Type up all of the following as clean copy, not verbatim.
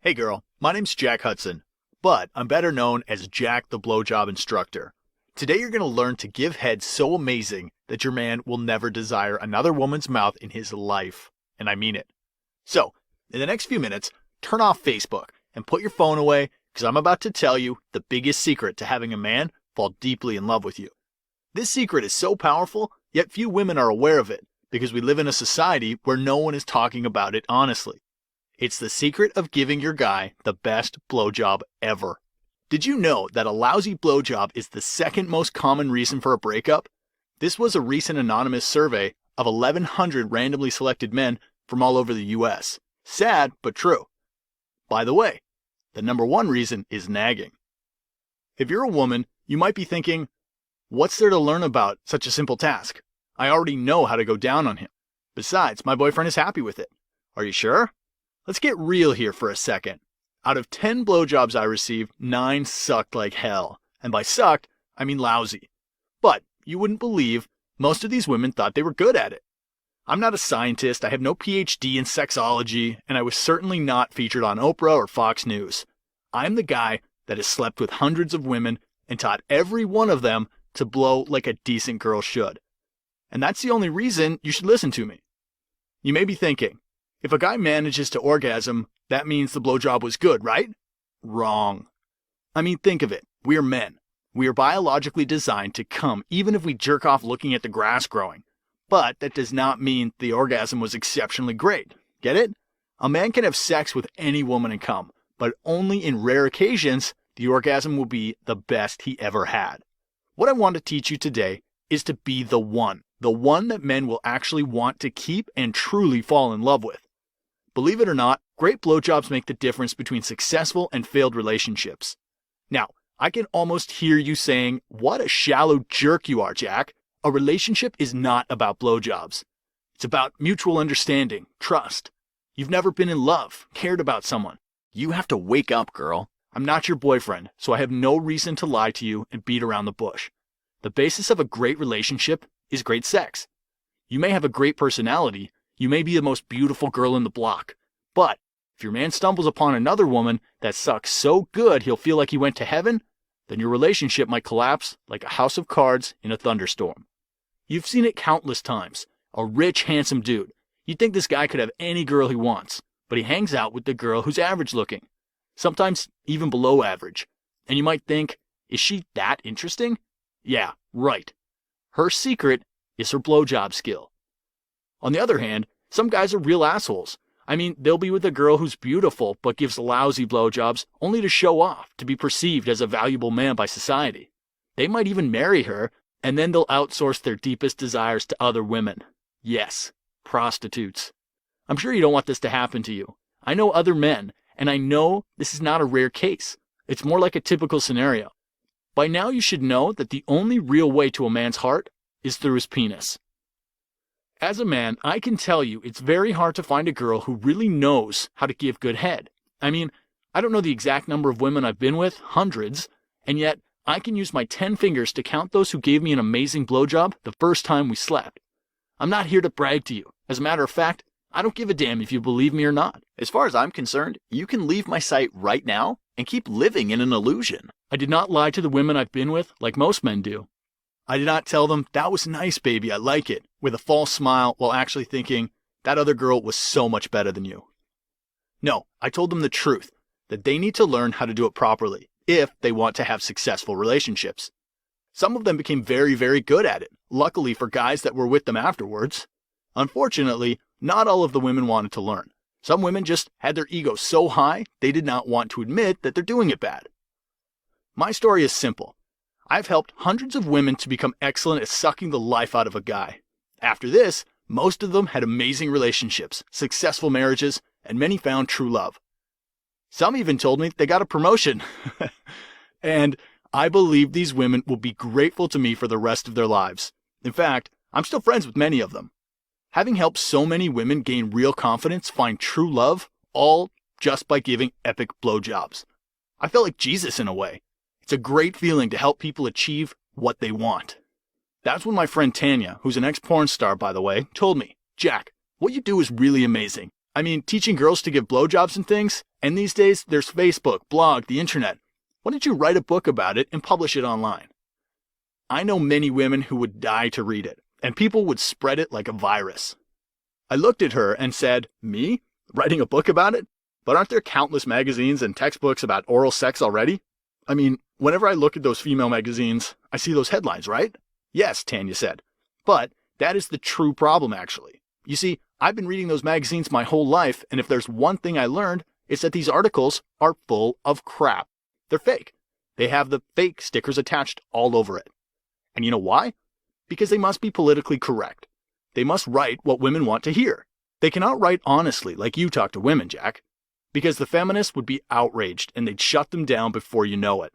Hey girl, my name's Jack Hudson, but I'm better known as Jack the Blowjob Instructor. Today you're going to learn to give head so amazing that your man will never desire another woman's mouth in his life. And I mean it. So, in the next few minutes, turn off Facebook and put your phone away because I'm about to tell you the biggest secret to having a man fall deeply in love with you. This secret is so powerful, yet few women are aware of it because we live in a society where no one is talking about it honestly. It's the secret of giving your guy the best blowjob ever. Did you know that a lousy blowjob is the second most common reason for a breakup? This was a recent anonymous survey of 1,100 randomly selected men from all over the US. Sad, but true. By the way, the number one reason is nagging. If you're a woman, you might be thinking, what's there to learn about such a simple task? I already know how to go down on him. Besides, my boyfriend is happy with it. Are you sure? Let's get real here for a second. Out of 10 blowjobs I received, 9 sucked like hell. And by sucked, I mean lousy. But you wouldn't believe, most of these women thought they were good at it. I'm not a scientist, I have no PhD in sexology, and I was certainly not featured on Oprah or Fox News. I'm the guy that has slept with hundreds of women and taught every one of them to blow like a decent girl should. And that's the only reason you should listen to me. You may be thinking, if a guy manages to orgasm, that means the blowjob was good, right? Wrong. I mean, think of it. We are men. We are biologically designed to come even if we jerk off looking at the grass growing. But that does not mean the orgasm was exceptionally great. Get it? A man can have sex with any woman and come, but only in rare occasions the orgasm will be the best he ever had. What I want to teach you today is to be the one that men will actually want to keep and truly fall in love with. Believe it or not, great blowjobs make the difference between successful and failed relationships. Now, I can almost hear you saying, what a shallow jerk you are, Jack. A relationship is not about blowjobs. It's about mutual understanding, trust. You've never been in love, cared about someone. You have to wake up, girl. I'm not your boyfriend, so I have no reason to lie to you and beat around the bush. The basis of a great relationship is great sex. You may have a great personality, you may be the most beautiful girl in the block, but if your man stumbles upon another woman that sucks so good he'll feel like he went to heaven, then your relationship might collapse like a house of cards in a thunderstorm. You've seen it countless times. A rich, handsome dude. You'd think this guy could have any girl he wants, but he hangs out with the girl who's average looking, sometimes even below average. And you might think, is she that interesting? Yeah, right. Her secret is her blowjob skill. On the other hand, some guys are real assholes. I mean, they'll be with a girl who's beautiful but gives lousy blowjobs only to show off, to be perceived as a valuable man by society. They might even marry her, and then they'll outsource their deepest desires to other women. Yes, prostitutes. I'm sure you don't want this to happen to you. I know other men, and I know this is not a rare case. It's more like a typical scenario. By now you should know that the only real way to a man's heart is through his penis. As a man, I can tell you it's very hard to find a girl who really knows how to give good head. I mean, I don't know the exact number of women I've been with, hundreds, and yet I can use my 10 fingers to count those who gave me an amazing blowjob the first time we slept. I'm not here to brag to you. As a matter of fact, I don't give a damn if you believe me or not. As far as I'm concerned, you can leave my site right now and keep living in an illusion. I did not lie to the women I've been with like most men do. I did not tell them, that was nice, baby, I like it, with a false smile while actually thinking, that other girl was so much better than you. No, I told them the truth, that they need to learn how to do it properly, if they want to have successful relationships. Some of them became very, very good at it, luckily for guys that were with them afterwards. Unfortunately, not all of the women wanted to learn. Some women just had their ego so high, they did not want to admit that they're doing it bad. My story is simple. I've helped hundreds of women to become excellent at sucking the life out of a guy. After this, most of them had amazing relationships, successful marriages, and many found true love. Some even told me they got a promotion. And I believe these women will be grateful to me for the rest of their lives. In fact, I'm still friends with many of them. Having helped so many women gain real confidence, find true love, all just by giving epic blowjobs. I felt like Jesus in a way. It's a great feeling to help people achieve what they want. That's when my friend Tanya, who's an ex-porn star by the way, told me, Jack, what you do is really amazing. I mean, teaching girls to give blowjobs and things, and these days there's Facebook, blog, the internet. Why don't you write a book about it and publish it online? I know many women who would die to read it, and people would spread it like a virus. I looked at her and said, me? Writing a book about it? But aren't there countless magazines and textbooks about oral sex already? I mean, whenever I look at those female magazines, I see those headlines, right? Yes, Tanya said. But that is the true problem, actually. You see, I've been reading those magazines my whole life, and if there's one thing I learned, it's that these articles are full of crap. They're fake. They have the fake stickers attached all over it. And you know why? Because they must be politically correct. They must write what women want to hear. They cannot write honestly like you talk to women, Jack. Because the feminists would be outraged and they'd shut them down before you know it.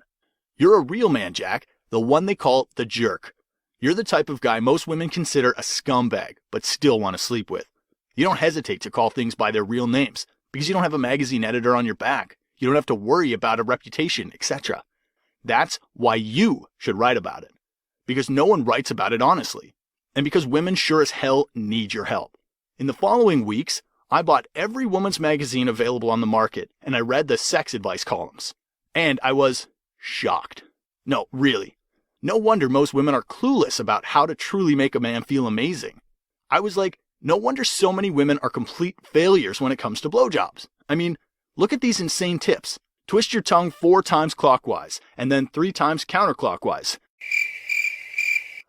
You're a real man, Jack, the one they call the jerk. You're the type of guy most women consider a scumbag, but still want to sleep with. You don't hesitate to call things by their real names because you don't have a magazine editor on your back. You don't have to worry about a reputation, etc. That's why you should write about it. Because no one writes about it honestly. And because women sure as hell need your help. In the following weeks, I bought every woman's magazine available on the market, and I read the sex advice columns. And I was shocked. No, really. No wonder most women are clueless about how to truly make a man feel amazing. I was like, no wonder so many women are complete failures when it comes to blowjobs. I mean, look at these insane tips. Twist your tongue 4 times clockwise, and then 3 times counterclockwise.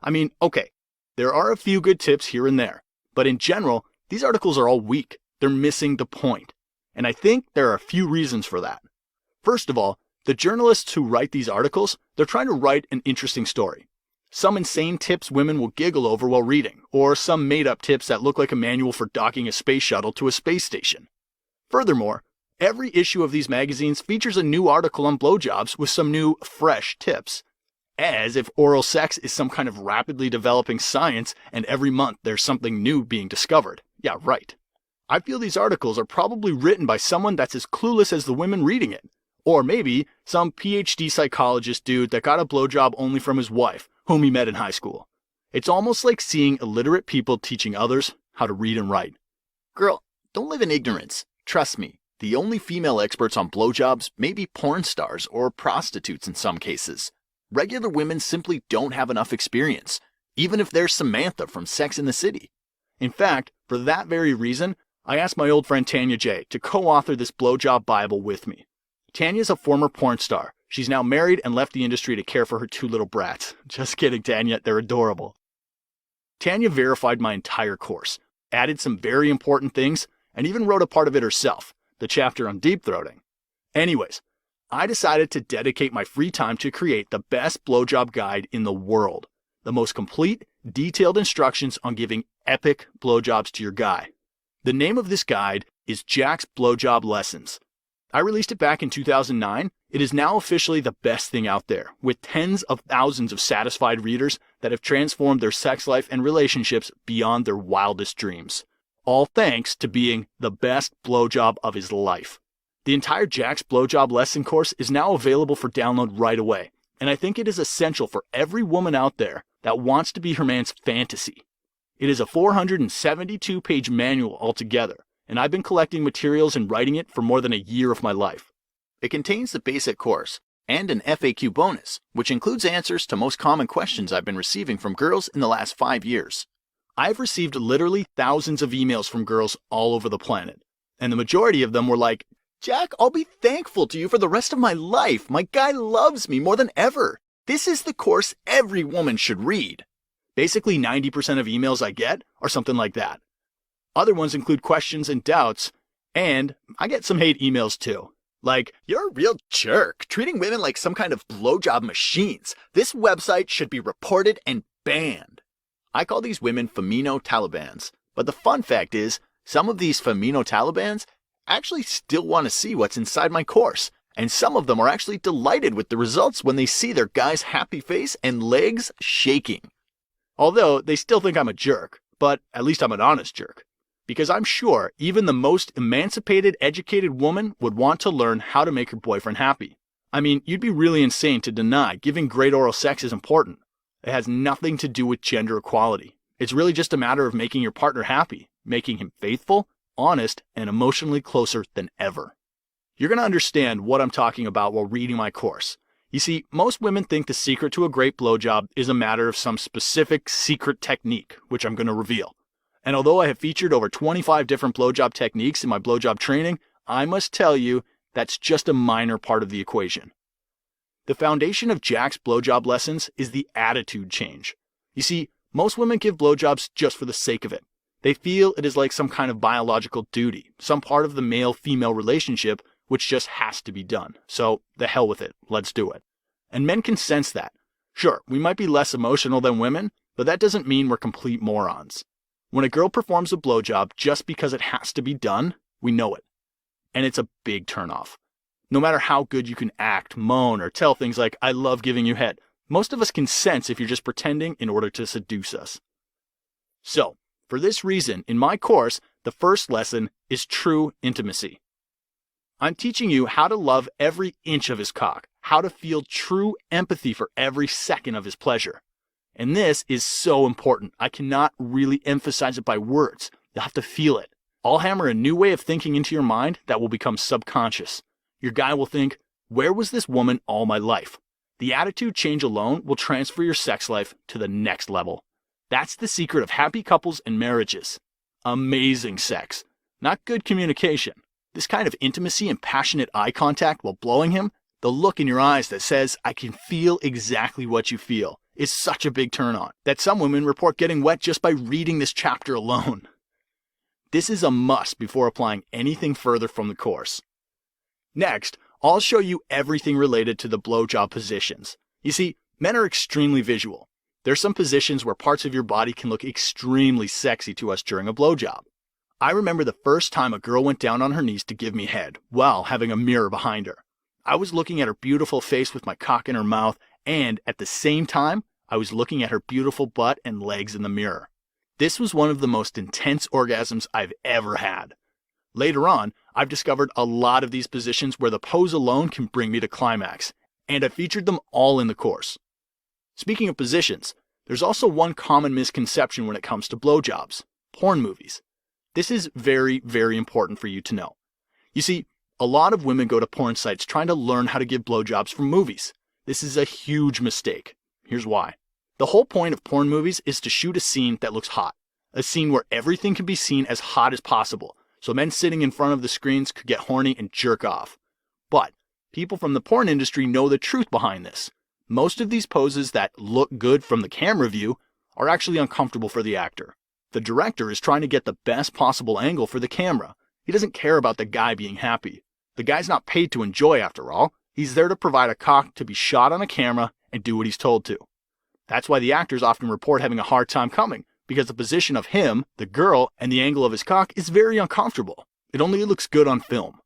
I mean, okay, there are a few good tips here and there, but in general, these articles are all weak. They're missing the point. And I think there are a few reasons for that. First of all, the journalists who write these articles, they're trying to write an interesting story. Some insane tips women will giggle over while reading, or some made-up tips that look like a manual for docking a space shuttle to a space station. Furthermore, every issue of these magazines features a new article on blowjobs with some new, fresh tips. As if oral sex is some kind of rapidly developing science and every month there's something new being discovered. Yeah, right. I feel these articles are probably written by someone that's as clueless as the women reading it. Or maybe some PhD psychologist dude that got a blowjob only from his wife, whom he met in high school. It's almost like seeing illiterate people teaching others how to read and write. Girl, don't live in ignorance. Trust me, the only female experts on blowjobs may be porn stars or prostitutes in some cases. Regular women simply don't have enough experience, even if they're Samantha from Sex and the City. In fact, for that very reason, I asked my old friend Tanya J. to co-author this blowjob Bible with me. Tanya's a former porn star. She's now married and left the industry to care for her 2 little brats. Just kidding, Tanya, they're adorable. Tanya verified my entire course, added some very important things, and even wrote a part of it herself, the chapter on deep throating. Anyways, I decided to dedicate my free time to create the best blowjob guide in the world. The most complete, detailed instructions on giving epic blowjobs to your guy. The name of this guide is Jack's Blowjob Lessons. I released it back in 2009. It is now officially the best thing out there, with tens of thousands of satisfied readers that have transformed their sex life and relationships beyond their wildest dreams. All thanks to being the best blowjob of his life. The entire Jack's Blowjob Lesson course is now available for download right away, and I think it is essential for every woman out there that wants to be her man's fantasy. It is a 472-page manual altogether, and I've been collecting materials and writing it for more than a year of my life. It contains the basic course and an FAQ bonus, which includes answers to most common questions I've been receiving from girls in the last 5 years. I've received literally thousands of emails from girls all over the planet, and the majority of them were like, Jack, I'll be thankful to you for the rest of my life. My guy loves me more than ever. This is the course every woman should read. Basically 90% of emails I get are something like that. Other ones include questions and doubts, and I get some hate emails too. Like, you're a real jerk, treating women like some kind of blowjob machines. This website should be reported and banned. I call these women Femino Talibans, but the fun fact is, some of these Femino Talibans actually still want to see what's inside my course, and some of them are actually delighted with the results when they see their guy's happy face and legs shaking. Although they still think I'm a jerk, but at least I'm an honest jerk. Because I'm sure even the most emancipated, educated woman would want to learn how to make her boyfriend happy. I mean, you'd be really insane to deny giving great oral sex is important. It has nothing to do with gender equality. It's really just a matter of making your partner happy, making him faithful, honest, and emotionally closer than ever. You're going to understand what I'm talking about while reading my course. You see, most women think the secret to a great blowjob is a matter of some specific secret technique, which I'm going to reveal. And although I have featured over 25 different blowjob techniques in my blowjob training, I must tell you that's just a minor part of the equation. The foundation of Jack's blowjob lessons is the attitude change. You see, most women give blowjobs just for the sake of it. They feel it is like some kind of biological duty, some part of the male-female relationship which just has to be done. So, the hell with it, let's do it. And men can sense that. Sure, we might be less emotional than women, but that doesn't mean we're complete morons. When a girl performs a blowjob just because it has to be done, we know it. And it's a big turnoff. No matter how good you can act, moan, or tell things like, I love giving you head, most of us can sense if you're just pretending in order to seduce us. So, for this reason, in my course, the first lesson is true intimacy. I'm teaching you how to love every inch of his cock, how to feel true empathy for every second of his pleasure. And this is so important. I cannot really emphasize it by words. You'll have to feel it. I'll hammer a new way of thinking into your mind that will become subconscious. Your guy will think, where was this woman all my life? The attitude change alone will transfer your sex life to the next level. That's the secret of happy couples and marriages. Amazing sex, not good communication. This kind of intimacy and passionate eye contact while blowing him, the look in your eyes that says, I can feel exactly what you feel, is such a big turn on that some women report getting wet just by reading this chapter alone. This is a must before applying anything further from the course. Next, I'll show you everything related to the blowjob positions. You see, men are extremely visual. There's some positions where parts of your body can look extremely sexy to us during a blowjob. I remember the first time a girl went down on her knees to give me head while having a mirror behind her. I was looking at her beautiful face with my cock in her mouth, and at the same time, I was looking at her beautiful butt and legs in the mirror. This was one of the most intense orgasms I've ever had. Later on, I've discovered a lot of these positions where the pose alone can bring me to climax, and I featured them all in the course. Speaking of positions, there's also one common misconception when it comes to blowjobs: porn movies. This is very, very important for you to know. You see, a lot of women go to porn sites trying to learn how to give blowjobs from movies. This is a huge mistake. Here's why. The whole point of porn movies is to shoot a scene that looks hot. A scene where everything can be seen as hot as possible, so men sitting in front of the screens could get horny and jerk off. But people from the porn industry know the truth behind this. Most of these poses that look good from the camera view are actually uncomfortable for the actor. The director is trying to get the best possible angle for the camera. He doesn't care about the guy being happy. The guy's not paid to enjoy after all. He's there to provide a cock to be shot on a camera and do what he's told to. That's why the actors often report having a hard time coming, because the position of him, the girl, and the angle of his cock is very uncomfortable. It only looks good on film.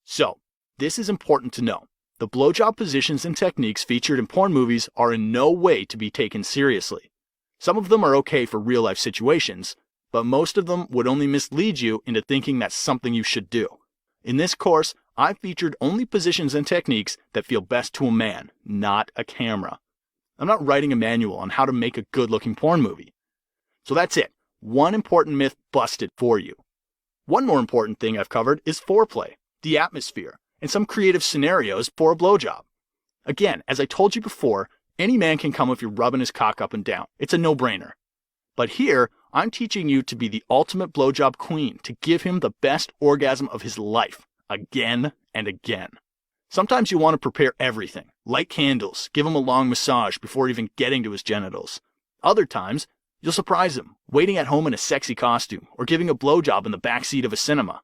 So, this is important to know. The blowjob positions and techniques featured in porn movies are in no way to be taken seriously. Some of them are okay for real-life situations, but most of them would only mislead you into thinking that's something you should do. In this course, I've featured only positions and techniques that feel best to a man, not a camera. I'm not writing a manual on how to make a good-looking porn movie. So that's it. One important myth busted for you. One more important thing I've covered is foreplay, the atmosphere, and some creative scenarios for a blowjob. Again, as I told you before, any man can come if you're rubbing his cock up and down. It's a no-brainer. But here, I'm teaching you to be the ultimate blowjob queen, to give him the best orgasm of his life, again and again. Sometimes you want to prepare everything, light candles, give him a long massage before even getting to his genitals. Other times, you'll surprise him, waiting at home in a sexy costume, or giving a blowjob in the backseat of a cinema.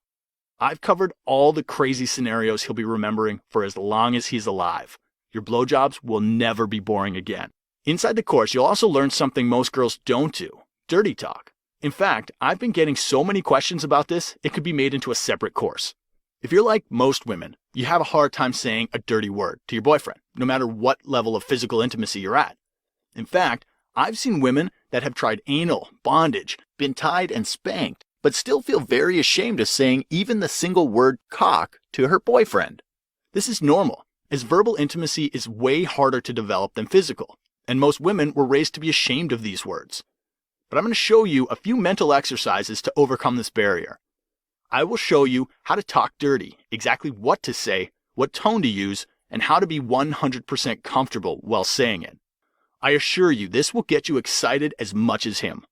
I've covered all the crazy scenarios he'll be remembering for as long as he's alive. Your blowjobs will never be boring again. Inside the course, you'll also learn something most girls don't do: dirty talk. In fact, I've been getting so many questions about this, it could be made into a separate course. If you're like most women, you have a hard time saying a dirty word to your boyfriend, no matter what level of physical intimacy you're at. In fact, I've seen women that have tried anal, bondage, been tied and spanked, but still feel very ashamed of saying even the single word cock to her boyfriend. This is normal, as verbal intimacy is way harder to develop than physical, and most women were raised to be ashamed of these words. But I'm going to show you a few mental exercises to overcome this barrier. I will show you how to talk dirty, exactly what to say, what tone to use, and how to be 100% comfortable while saying it. I assure you this will get you excited as much as him.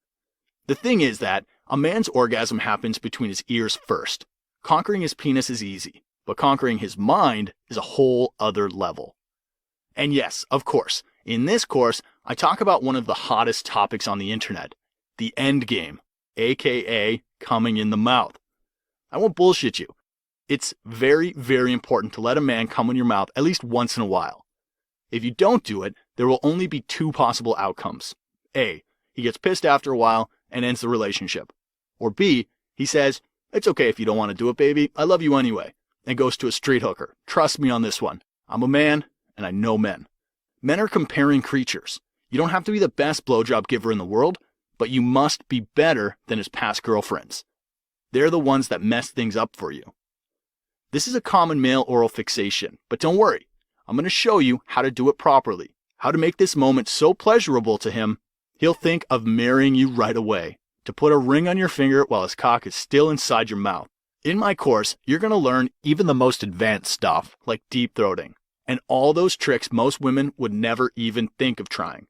The thing is that a man's orgasm happens between his ears first. Conquering his penis is easy, but conquering his mind is a whole other level. And yes, of course, in this course, I talk about one of the hottest topics on the internet, the end game, aka coming in the mouth. I won't bullshit you. It's very, very important to let a man come in your mouth at least once in a while. If you don't do it, there will only be two possible outcomes. A, he gets pissed after a while and ends the relationship. Or B, he says, "It's okay if you don't want to do it, baby. I love you anyway," and goes to a street hooker. Trust me on this one. I'm a man, and I know men. Men are comparing creatures. You don't have to be the best blowjob giver in the world, but you must be better than his past girlfriends. They're the ones that mess things up for you. This is a common male oral fixation, but don't worry. I'm going to show you how to do it properly, how to make this moment so pleasurable to him, he'll think of marrying you right away, to put a ring on your finger while his cock is still inside your mouth. In my course, you're going to learn even the most advanced stuff, like deep throating, and all those tricks most women would never even think of trying.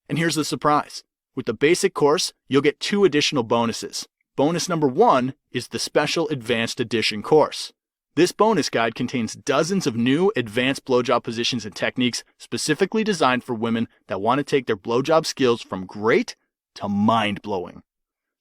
And here's the surprise. With the basic course, you'll get 2 additional bonuses. Bonus number 1 is the special advanced edition course. This bonus guide contains dozens of new advanced blowjob positions and techniques specifically designed for women that want to take their blowjob skills from great to mind-blowing.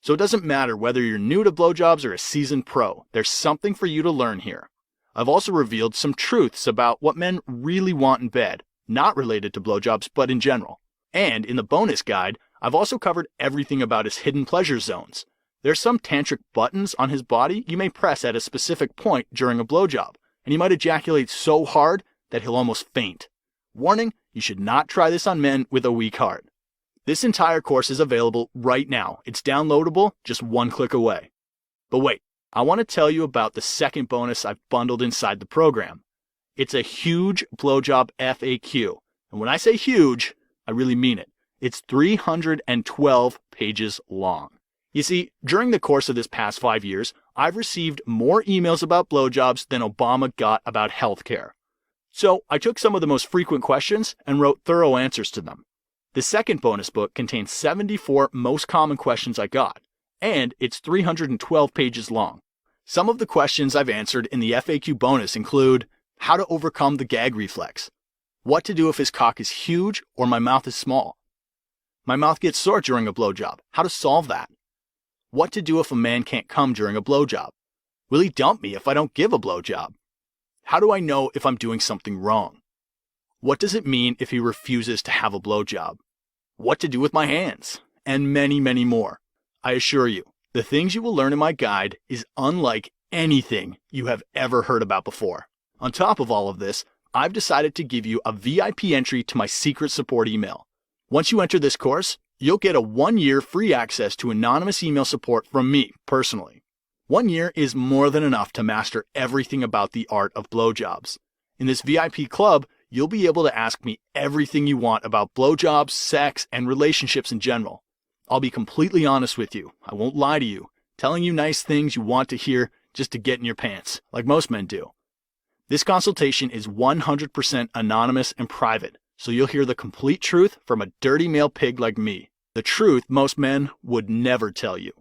So it doesn't matter whether you're new to blowjobs or a seasoned pro, there's something for you to learn here. I've also revealed some truths about what men really want in bed, not related to blowjobs, but in general. And in the bonus guide, I've also covered everything about his hidden pleasure zones. There's some tantric buttons on his body you may press at a specific point during a blowjob, and he might ejaculate so hard that he'll almost faint. Warning, you should not try this on men with a weak heart. This entire course is available right now. It's downloadable just 1 click away. But wait, I want to tell you about the second bonus I've bundled inside the program. It's a huge blowjob FAQ. And when I say huge, I really mean it. It's 312 pages long. You see, during the course of this past 5 years, I've received more emails about blowjobs than Obama got about healthcare. So I took some of the most frequent questions and wrote thorough answers to them. The second bonus book contains 74 most common questions I got, and it's 312 pages long. Some of the questions I've answered in the FAQ bonus include how to overcome the gag reflex, what to do if his cock is huge or my mouth is small, my mouth gets sore during a blowjob, how to solve that, what to do if a man can't come during a blowjob, will he dump me if I don't give a blowjob, how do I know if I'm doing something wrong, what does it mean if he refuses to have a blowjob, what to do with my hands, and many, many more. I assure you, the things you will learn in my guide is unlike anything you have ever heard about before. On top of all of this, I've decided to give you a VIP entry to my secret support email. Once you enter this course, you'll get a 1-year free access to anonymous email support from me personally. 1 year is more than enough to master everything about the art of blowjobs. In this VIP club, you'll be able to ask me everything you want about blowjobs, sex, and relationships in general. I'll be completely honest with you. I won't lie to you, telling you nice things you want to hear just to get in your pants, like most men do. This consultation is 100% anonymous and private, so you'll hear the complete truth from a dirty male pig like me. The truth most men would never tell you.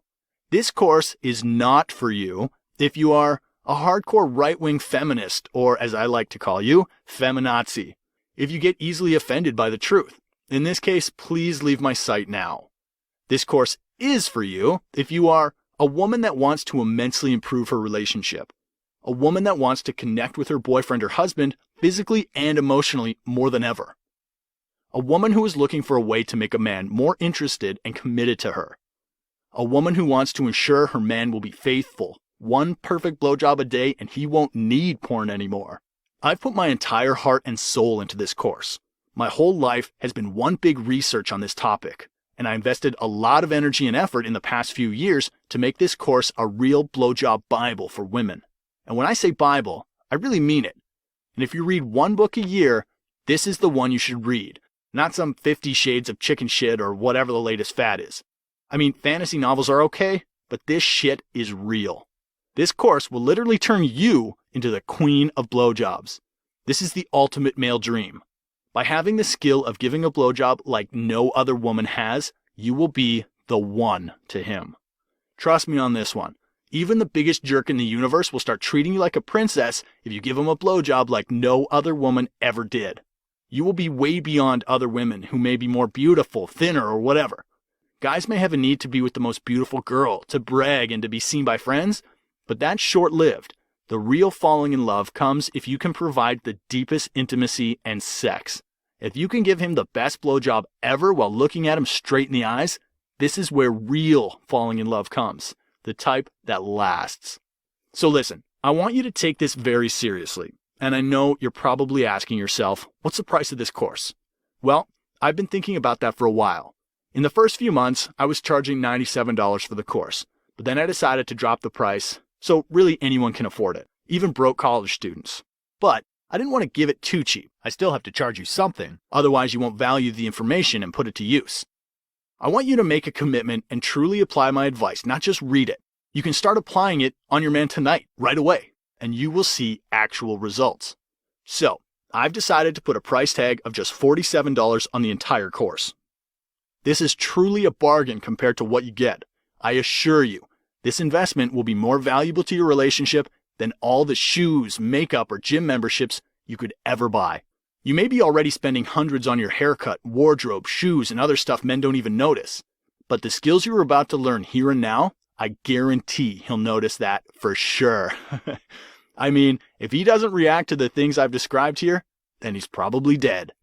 This course is not for you if you are a hardcore right-wing feminist, or as I like to call you, feminazi. If you get easily offended by the truth. In this case, please leave my site now. This course is for you if you are a woman that wants to immensely improve her relationship. A woman that wants to connect with her boyfriend or husband physically and emotionally more than ever. A woman who is looking for a way to make a man more interested and committed to her. A woman who wants to ensure her man will be faithful. 1 perfect blowjob a day and he won't need porn anymore. I've put my entire heart and soul into this course. My whole life has been one big research on this topic, and I invested a lot of energy and effort in the past few years to make this course a real blowjob Bible for women. And when I say Bible, I really mean it. And if you read 1 book a year, this is the one you should read, not some 50 Shades of Chicken shit or whatever the latest fad is. I mean, fantasy novels are okay, but this shit is real. This course will literally turn you into the queen of blowjobs. This is the ultimate male dream. By having the skill of giving a blowjob like no other woman has, you will be the one to him. Trust me on this one. Even the biggest jerk in the universe will start treating you like a princess if you give him a blowjob like no other woman ever did. You will be way beyond other women who may be more beautiful, thinner, or whatever. Guys may have a need to be with the most beautiful girl, to brag and to be seen by friends, but that's short-lived. The real falling in love comes if you can provide the deepest intimacy and sex. If you can give him the best blowjob ever while looking at him straight in the eyes, this is where real falling in love comes, the type that lasts. So listen, I want you to take this very seriously, and I know you're probably asking yourself, what's the price of this course? Well, I've been thinking about that for a while. In the first few months, I was charging $97 for the course, but then I decided to drop the price, so really anyone can afford it, even broke college students. But I didn't want to give it too cheap. I still have to charge you something, otherwise you won't value the information and put it to use. I want you to make a commitment and truly apply my advice, not just read it. You can start applying it on your man tonight, right away, and you will see actual results. So, I've decided to put a price tag of just $47 on the entire course. This is truly a bargain compared to what you get. I assure you, this investment will be more valuable to your relationship than all the shoes, makeup, or gym memberships you could ever buy. You may be already spending hundreds on your haircut, wardrobe, shoes, and other stuff men don't even notice. But the skills you are about to learn here and now, I guarantee he'll notice that for sure. I mean, if he doesn't react to the things I've described here, then he's probably dead.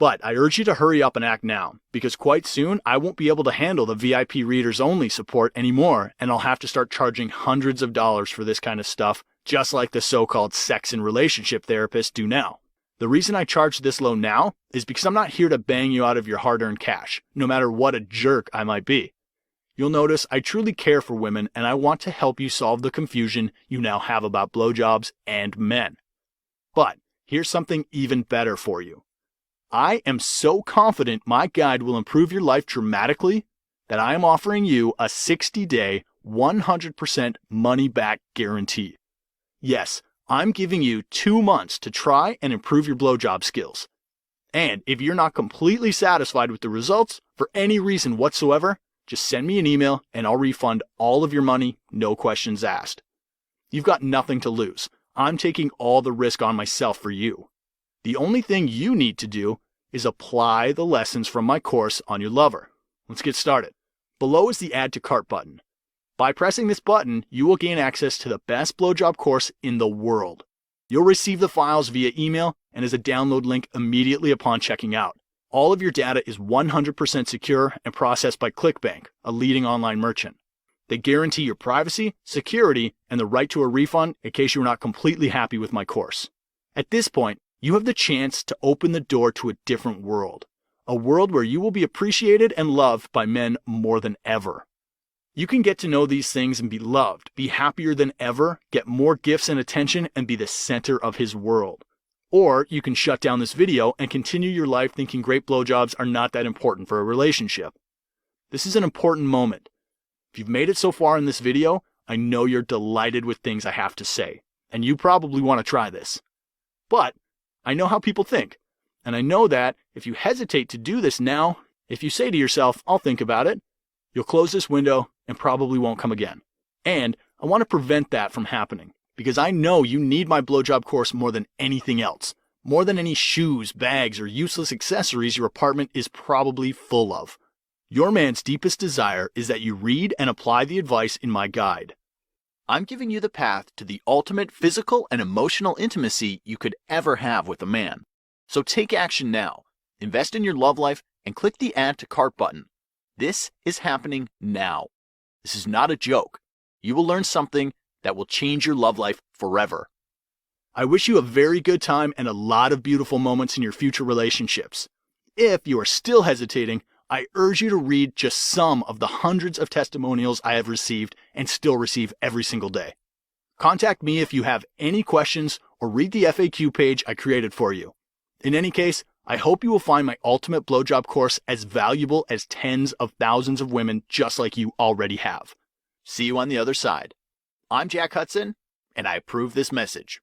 But I urge you to hurry up and act now, because quite soon I won't be able to handle the VIP readers only support anymore, and I'll have to start charging hundreds of dollars for this kind of stuff, just like the so-called sex and relationship therapists do now. The reason I charge this low now is because I'm not here to bang you out of your hard-earned cash, no matter what a jerk I might be. You'll notice I truly care for women, and I want to help you solve the confusion you now have about blowjobs and men. But here's something even better for you. I am so confident my guide will improve your life dramatically that I am offering you a 60-day, 100% money-back guarantee. Yes, I'm giving you 2 months to try and improve your blowjob skills. And if you're not completely satisfied with the results for any reason whatsoever, just send me an email and I'll refund all of your money, no questions asked. You've got nothing to lose. I'm taking all the risk on myself for you. The only thing you need to do is apply the lessons from my course on your lover. Let's get started. Below is the Add to Cart button. By pressing this button, you will gain access to the best blowjob course in the world. You'll receive the files via email and as a download link immediately upon checking out. All of your data is 100% secure and processed by ClickBank, a leading online merchant. They guarantee your privacy, security, and the right to a refund in case you are not completely happy with my course. At this point, you have the chance to open the door to a different world. A world where you will be appreciated and loved by men more than ever. You can get to know these things and be loved, be happier than ever, get more gifts and attention, and be the center of his world. Or you can shut down this video and continue your life thinking great blowjobs are not that important for a relationship. This is an important moment. If you've made it so far in this video, I know you're delighted with things I have to say, and you probably want to try this. But I know how people think, and I know that if you hesitate to do this now, if you say to yourself, I'll think about it, you'll close this window and probably won't come again. And I want to prevent that from happening, because I know you need my blowjob course more than anything else, more than any shoes, bags, or useless accessories your apartment is probably full of. Your man's deepest desire is that you read and apply the advice in my guide. I'm giving you the path to the ultimate physical and emotional intimacy you could ever have with a man. So take action now. Invest in your love life and click the Add to Cart button. This is happening now. This is not a joke. You will learn something that will change your love life forever. I wish you a very good time and a lot of beautiful moments in your future relationships. If you are still hesitating, I urge you to read just some of the hundreds of testimonials I have received and still receive every single day. Contact me if you have any questions or read the FAQ page I created for you. In any case, I hope you will find my ultimate blowjob course as valuable as tens of thousands of women just like you already have. See you on the other side. I'm Jack Hudson, and I approve this message.